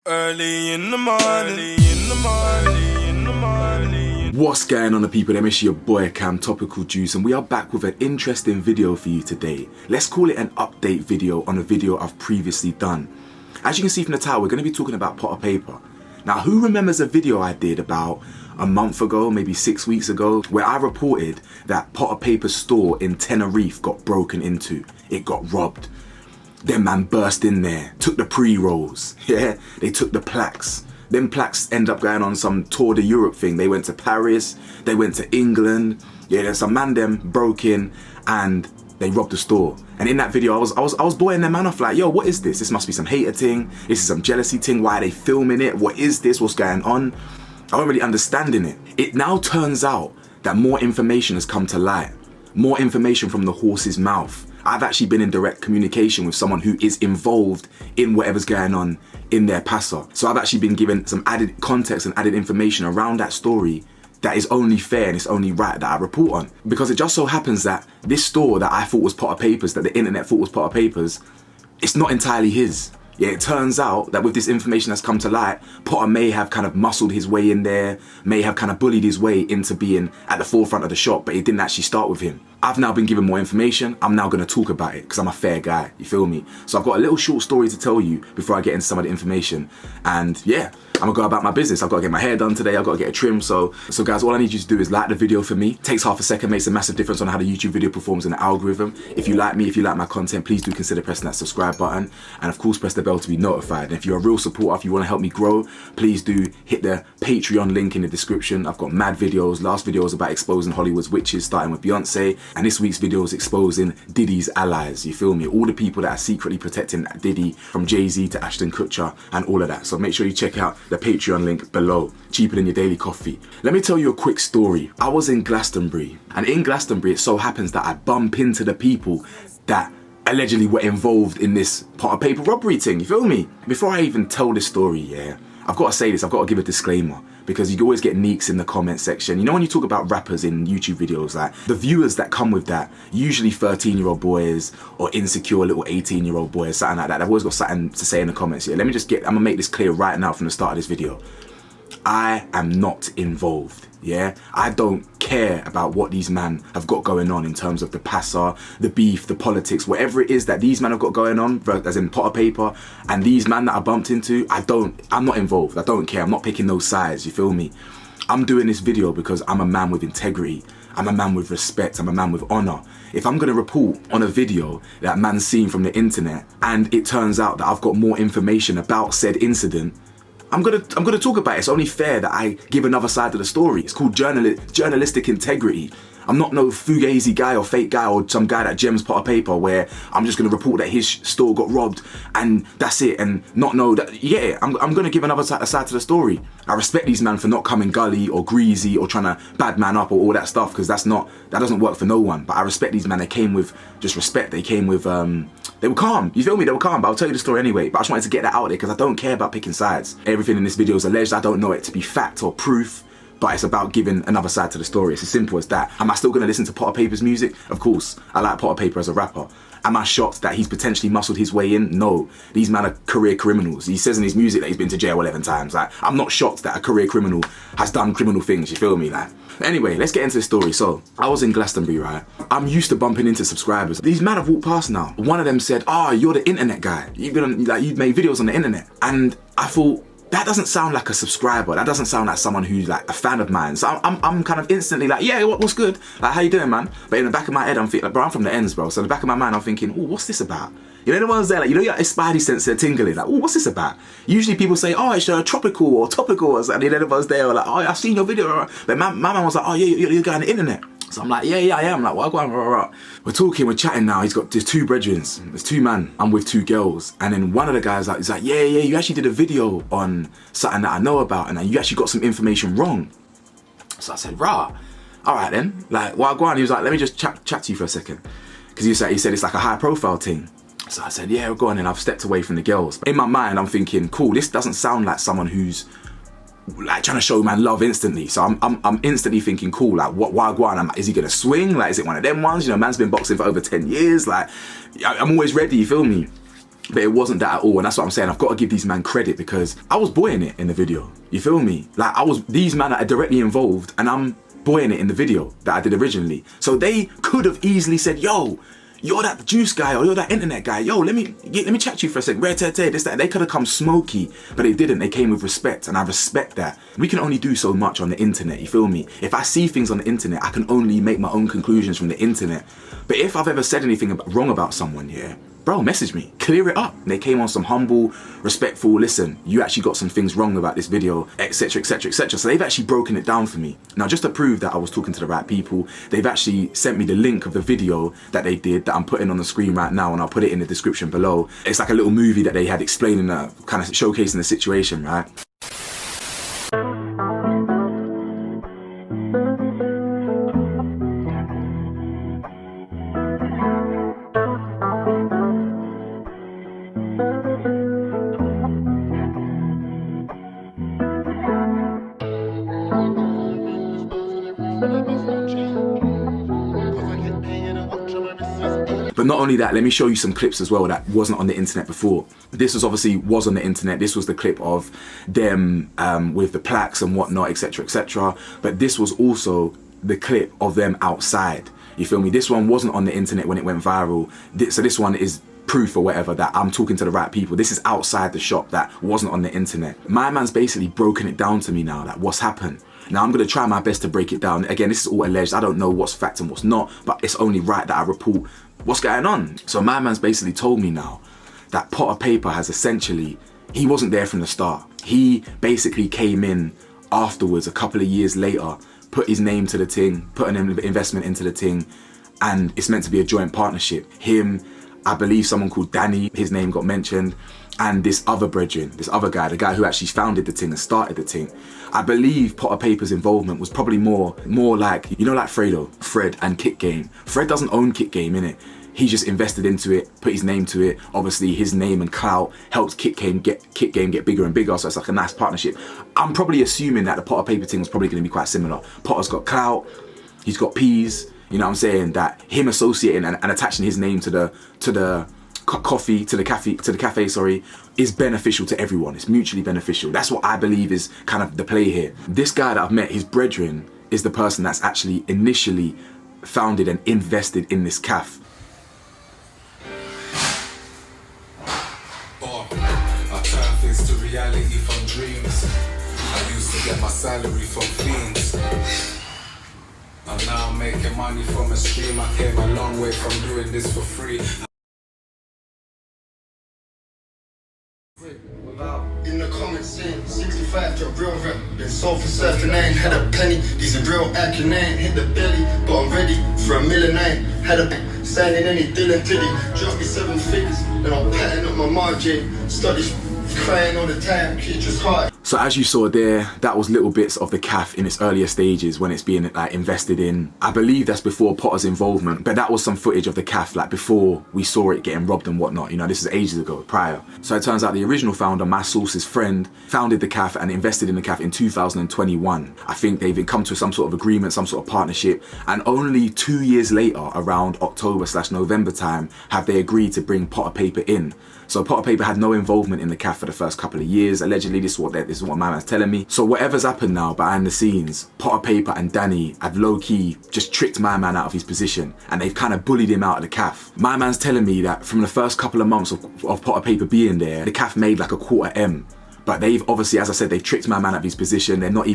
Early in the morning. What's going on, the people? Them is your boy Cam, Topical Juice, and we are back with an interesting video for you today. Let's call it an update video on a video I've previously done. As you can see from the title, we're going to be talking about pot of paper. Now, who remembers a video I did about a month ago, maybe 6 weeks ago, where I reported that pot of paper store in Tenerife got broken into? It got robbed. Them man burst in there, took the pre-rolls, yeah? They took the plaques. Them plaques end up going on some Tour de Europe thing. They went to Paris, they went to England. Yeah, there's some man them broke in and they robbed the store. And in that video, I was boying them man off like, yo, what is this? This must be some hater thing. This is some jealousy thing. Why are they filming it? What is this? What's going on? I wasn't really understanding it. It now turns out that more information has come to light. More information from the horse's mouth. I've actually been in direct communication with someone who is involved in whatever's going on in their passer. So I've actually been given some added context and added information around that story that is only fair and it's only right that I report on. Because it just so happens that this store that I thought was pot of papers, that the internet thought was pot of papers, it's not entirely his. Yeah, it turns out that with this information that's come to light, Potter may have kind of muscled his way in there, may have kind of bullied his way into being at the forefront of the shop, but it didn't actually start with him. I've now been given more information. I'm now going to talk about it because I'm a fair guy, you feel me? So I've got a little short story to tell you before I get into some of the information. And yeah, I'm gonna go about my business. I've got to get my hair done today. I've got to get a trim. So guys, all I need you to do is like the video for me. Takes half a second, makes a massive difference on how the YouTube video performs in the algorithm. If you like me, if you like my content, please do consider pressing that subscribe button. And of course, press the bell to be notified. And if you're a real supporter, if you want to help me grow, please do hit the Patreon link in the description. I've got mad videos. Last video was about exposing Hollywood's witches, starting with Beyonce. And this week's video is exposing Diddy's allies. You feel me? All the people that are secretly protecting Diddy, from Jay-Z to Ashton Kutcher and all of that. So make sure you check out the Patreon link below. Cheaper than your daily coffee. Let me tell you a quick story. I was in Glastonbury, and in Glastonbury it so happens that I bump into the people that allegedly were involved in this pot of paper robbery thing, you feel me? Before I even tell this story, yeah, I've got to say this, I've got to give a disclaimer, because you always get neeks in the comment section. You know when you talk about rappers in YouTube videos, like the viewers that come with that, usually 13-year-old boys or insecure little 18-year-old boys, something like that. They've always got something to say in the comments here. I'm gonna make this clear right now from the start of this video. I am not involved, yeah? I don't care about what these men have got going on in terms of the passer, the beef, the politics, whatever it is that these men have got going on, as in pot of paper, and these men that I bumped into, I'm not involved. I don't care. I'm not picking those sides, you feel me? I'm doing this video because I'm a man with integrity. I'm a man with respect. I'm a man with honor. If I'm gonna report on a video that man's seen from the internet and it turns out that I've got more information about said incident, I'm gonna talk about it. It's only fair that I give another side of the story. It's called journalistic integrity. I'm not no fugazi guy or fake guy or some guy that gems pot of paper where I'm just gonna report that his store got robbed and that's it, and not know that. Yeah, I'm gonna give another side to the story. I respect these men for not coming gully or greasy or trying to bad man up or all that stuff, because that doesn't work for no one. But I respect these men. They came with just respect. They came with they were calm. You feel me? They were calm. But I'll tell you the story anyway. But I just wanted to get that out there because I don't care about picking sides. Everything in this video is alleged. I don't know it to be fact or proof. But it's about giving another side to the story. It's as simple as that. Am I still going to listen to Pot of Paper's music? Of course. I like Pot of Paper as a rapper. Am I shocked that he's potentially muscled his way in? No. These men are career criminals. He says in his music that he's been to jail 11 times. Like, I'm not shocked that a career criminal has done criminal things, you feel me? Like, anyway, let's get into the story. So, I was in Glastonbury, right? I'm used to bumping into subscribers. These men have walked past now. One of them said, you're the internet guy. You've made videos on the internet. And I thought, that doesn't sound like a subscriber. That doesn't sound like someone who's like a fan of mine. So I'm kind of instantly like, yeah, what's good? Like, how you doing, man? But in the back of my head, I'm thinking, like, bro, I'm from the ends, bro. So in the back of my mind, I'm thinking, what's this about? You know the ones there, like, you know, your spidey sense are tingling, like, what's this about? Usually people say, it's tropical or topical or something. And the ones there are like, I've seen your video. But my man was like, yeah, you're going on the internet. So I'm like, yeah, I am. Like, well, go on, we're talking, we're chatting now. There's two brethren, there's two men. I'm with two girls. And then one of the guys he's like, yeah, you actually did a video on something that I know about, and you actually got some information wrong. So I said, all right then. Like, well, go on. He was like, let me just chat to you for a second. Because he said it's like a high profile thing. So I said, yeah, go on. And I've stepped away from the girls. But in my mind, I'm thinking, cool, this doesn't sound like someone who's like trying to show man love instantly. So I'm instantly thinking, cool, like what Wagwan, is he gonna swing? Like, is it one of them ones? You know, man's been boxing for over 10 years. Like, I'm always ready, you feel me? But it wasn't that at all, and that's what I'm saying. I've got to give these men credit because I was boying it in the video. You feel me? Like these men are directly involved, and I'm boying it in the video that I did originally. So they could have easily said, yo, you're that juice guy, or you're that internet guy. Yo, let me chat to you for a second. Rare this, that. They could have come smoky, but they didn't. They came with respect, and I respect that. We can only do so much on the internet, you feel me? If I see things on the internet, I can only make my own conclusions from the internet. But if I've ever said anything wrong about someone, yeah, bro, message me, clear it up. And they came on some humble, respectful, listen, you actually got some things wrong about this video, etc, etc, etc. So they've actually broken it down for me. Now, just to prove that I was talking to the right people, they've actually sent me the link of the video that they did that I'm putting on the screen right now, and I'll put it in the description below. It's like a little movie that they had explaining, kind of showcasing the situation, right? But not only that, let me show you some clips as well that wasn't on the internet before. This was on the internet. This was the clip of them with the plaques and whatnot, etc, etc. But this was also the clip of them outside. You feel me? This one wasn't on the internet when it went viral. So this one is proof or whatever that I'm talking to the right people. This is outside the shop that wasn't on the internet. My man's basically broken it down to me now, that what's happened. Now I'm going to try my best to break it down. Again, this is all alleged. I don't know what's fact and what's not, but it's only right that I report what's going on. So my man's basically told me now that Pot of Payper has essentially, he wasn't there from the start. He basically came in afterwards, a couple of years later, put his name to the ting, put an investment into the ting, and it's meant to be a joint partnership. Him, I believe someone called Danny, his name got mentioned, and this other brethren, this other guy, the guy who actually founded the ting and started the ting. I believe Pot of Payper's involvement was probably more like, you know, like Fredo, Fred and Kick Game. Fred doesn't own Kick Game, innit? He just invested into it, put his name to it. Obviously his name and clout helped Kick Game get bigger and bigger, so it's like a nice partnership. I'm probably assuming that the Pot of Payper thing was probably gonna be quite similar. Potter's got clout, he's got peas, you know what I'm saying? That him associating and attaching his name to the cafe, sorry, is beneficial to everyone. It's mutually beneficial. That's what I believe is kind of the play here. This guy that I've met, his brethren, is the person that's actually initially founded and invested in this cafe. I turn things to reality from dreams. I used to get my salary from fiends. And now I'm making money from a stream. I came a long way from doing this for free. In the comments saying 65 to a real rap. Been sold for surfing, I ain't had a penny. These are real acting, I ain't hit the belly. But I'm ready for $1 million, I ain't had a signing any Dylan Tiddy. Drop me 7 figures, then I'm patting up my margin. Studies crying all the time, kid just hard. So as you saw there, that was little bits of the cafe in its earlier stages when it's being like invested in. I believe that's before Potter's involvement, but that was some footage of the cafe like before we saw it getting robbed and whatnot. You know, this is ages ago, prior. So it turns out the original founder, my source's friend, founded the cafe and invested in the cafe in 2021. I think they've come to some sort of agreement, some sort of partnership, and only 2 years later, around October/November time, have they agreed to bring Pot of Payper in. So Pot of Payper had no involvement in the cafe for the first couple of years. Allegedly, this is what my man's telling me. So whatever's happened now behind the scenes, Pot of Payper and Danny have low-key just tricked my man out of his position, and they've kind of bullied him out of the cafe. My man's telling me that from the first couple of months of Pot of Payper being there, the cafe made like a $250,000. But they've obviously, as I said, they've tricked my man out of his position. They're not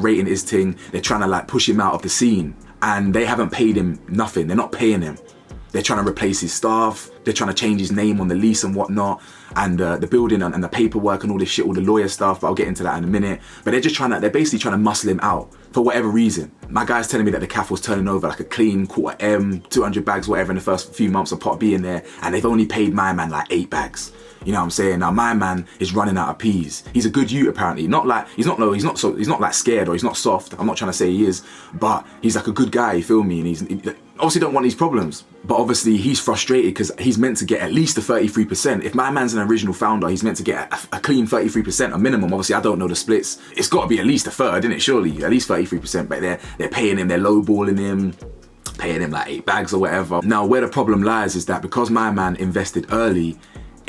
rating his thing. They're trying to like push him out of the scene, and they haven't paid him nothing. They're not paying him. They're trying to replace his staff. They're trying to change his name on the lease and whatnot, and the building and the paperwork and all this shit, all the lawyer stuff, but I'll get into that in a minute. But they're basically trying to muscle him out for whatever reason. My guy's telling me that the cafe was turning over like a clean $250,000, 200 bags, whatever, in the first few months of Pot being there, and they've only paid my man like 8 bags. You know what I'm saying? Now my man is running out of peas. He's a good youth apparently. He's not like scared or he's not soft. I'm not trying to say he is, but he's like a good guy, you feel me? And he obviously don't want these problems. But obviously he's frustrated because he's meant to get at least a 33%. If my man's an original founder, he's meant to get a clean 33%, a minimum. Obviously I don't know the splits. It's got to be at least a third, isn't it? Surely at least 33%. But they're paying him, they're lowballing him, paying him like 8 bags or whatever. Now where the problem lies is that because my man invested early,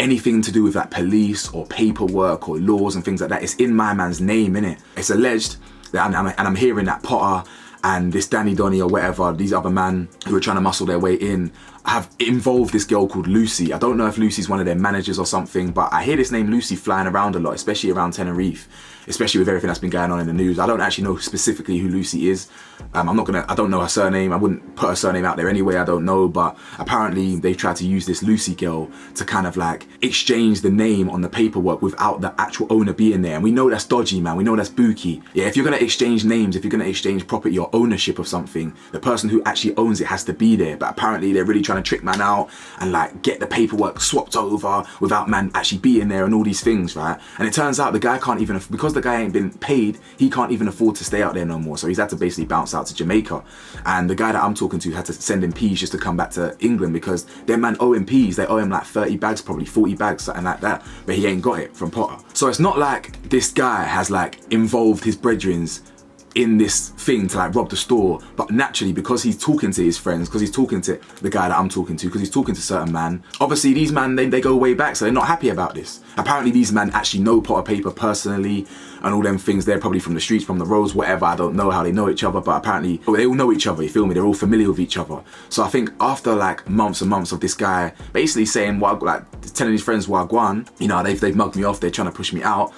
anything to do with like police or paperwork or laws and things like that. It's in my man's name, innit? It's alleged that, and I'm hearing that Potter and this Danny Donny or whatever, these other men who are trying to muscle their way in, have involved this girl called Lucy. I don't know if Lucy's one of their managers or something, but I hear this name Lucy flying around a lot, especially around Tenerife, especially with everything that's been going on in the news. I don't actually know specifically who Lucy is. I don't know her surname. I wouldn't put her surname out there anyway. I don't know, but apparently they tried to use this Lucy girl to kind of like exchange the name on the paperwork without the actual owner being there. And we know that's dodgy, man. We know that's booky. Yeah, if you're gonna exchange names, if you're gonna exchange property or ownership of something, the person who actually owns it has to be there. But apparently they're really trying to trick man out and like get the paperwork swapped over without man actually being there and all these things, right? And it turns out the guy can't even, because the guy ain't been paid, he can't even afford to stay out there no more. So he's had to basically bounce out to Jamaica. And the guy that I'm talking to had to send him peas just to come back to England because their man owe him peas. They owe him like 30 bags, probably 40 bags, something like that. But he ain't got it from Potter. So it's not like this guy has like involved his brethrens in this thing to like rob the store, but naturally because he's talking to his friends, because he's talking to the guy that I'm talking to, because he's talking to certain man, obviously these man, they go way back, so they're not happy about this. Apparently these men actually know Potter Payper personally and all them things. They're probably from the streets, from the roads, whatever. I don't know how they know each other, but apparently they all know each other, you feel me? They're all familiar with each other. So I think after like months and months of this guy basically saying, like telling his friends Wagwan, you know, they've mugged me off, they're trying to push me out,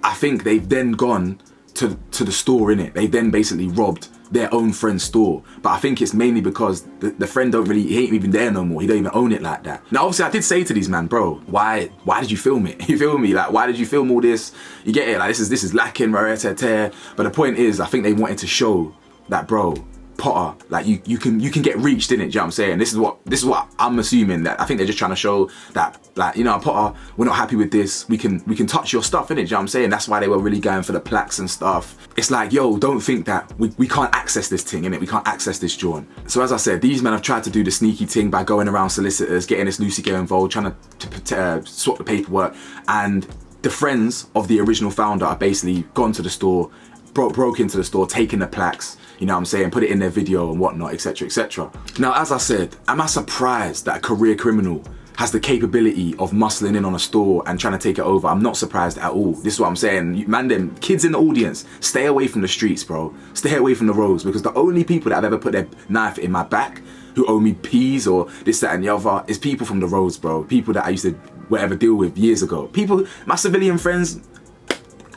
I think they've then gone to the store, innit? They then basically robbed their own friend's store. But I think it's mainly because the friend he ain't even there no more. He don't even own it like that. Now obviously I did say to these man, bro, why did you film it? You feel me? Like, why did you film all this? You get it? Like, this is lacking, rare. But the point is, I think they wanted to show that, bro, Potter, like you can get reached, innit? Do you know what I'm saying? This is what I'm assuming, that I think they're just trying to show that, like, you know, Potter, we're not happy with this. We can touch your stuff, innit? Do you know what I'm saying? That's why they were really going for the plaques and stuff. It's like, yo, don't think that we can't access this thing, innit? We can't access this John. So as I said, these men have tried to do the sneaky thing by going around solicitors, getting this Lucy girl involved, trying to swap the paperwork, and the friends of the original founder are basically gone to the store, broke into the store, taken the plaques, you know what I'm saying, put it in their video and whatnot, etc, etc. Now, as I said, am I surprised that a career criminal has the capability of muscling in on a store and trying to take it over? I'm not surprised at all. This is what I'm saying. Man, them kids in the audience, stay away from the streets, bro. Stay away from the roads, because the only people that have ever put their knife in my back who owe me peas or this, that and the other is people from the roads, bro. People that I used to deal with years ago. People, my civilian friends,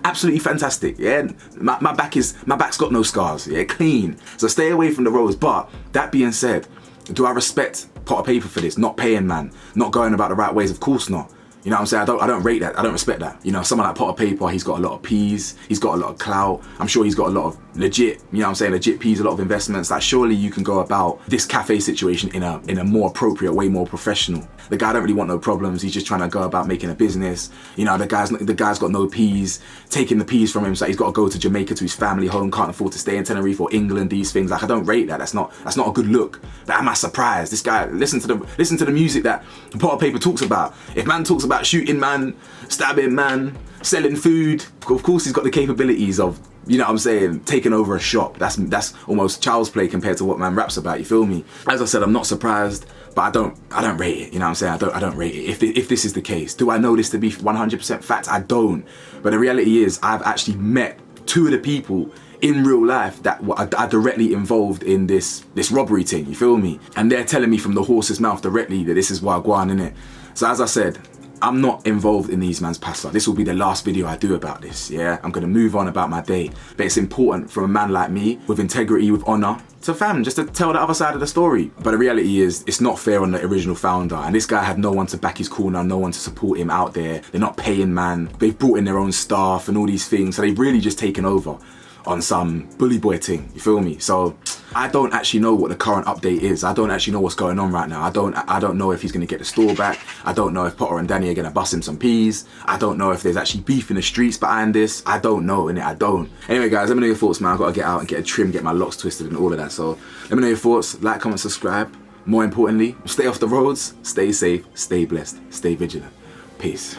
absolutely fantastic, yeah. My back's got no scars, yeah, clean. So stay away from the roads. But that being said, do I respect Potter Payper for this? Not paying man, not going about the right ways? Of course not. You know what I'm saying? I don't rate that. I don't respect that. You know, someone like Potter Payper, he's got a lot of peas, he's got a lot of clout. I'm sure he's got a lot of legit, you know what I'm saying, legit peas, a lot of investments. Like, surely you can go about this cafe situation in a more appropriate way, more professional. The guy don't really want no problems. He's just trying to go about making a business. You know, the guy's got no peas, taking the peas from him, so he's got to go to Jamaica to his family home, can't afford to stay in Tenerife or England, these things. Like, I don't rate that. That's not a good look. But am I surprised? This guy, listen to the music that Potter Payper talks about. If man talks about shooting man, stabbing man, selling food, of course he's got the capabilities of, you know what I'm saying, taking over a shop. That's almost child's play compared to what man raps about, you feel me? As I said, I'm not surprised, but I don't rate it, you know what I'm saying? I don't rate it. If this is the case, do I know this to be 100% fact? I don't. But the reality is, I've actually met two of the people in real life that are directly involved in this robbery thing, you feel me? And they're telling me from the horse's mouth directly that this is Wagwan, innit? So as I said, I'm not involved in these man's pasta. This will be the last video I do about this, yeah? I'm gonna move on about my day. But it's important for a man like me, with integrity, with honor, just to tell the other side of the story. But the reality is, it's not fair on the original founder. And this guy had no one to back his corner, no one to support him out there. They're not paying man. They've brought in their own staff and all these things. So they've really just taken over on some bully boy thing, you feel me? So I don't actually know what the current update is. I don't actually know what's going on right now. I don't know if he's gonna get the store back. I don't know if Potter and Danny are gonna bust him some peas. I don't know if there's actually beef in the streets behind this. I don't know, innit? I don't. Anyway guys, let me know your thoughts, man. I've got to get out and get a trim, get my locks twisted and all of that. So let me know your thoughts. Like, comment, subscribe. More importantly, stay off the roads, stay safe, stay blessed, stay vigilant. Peace.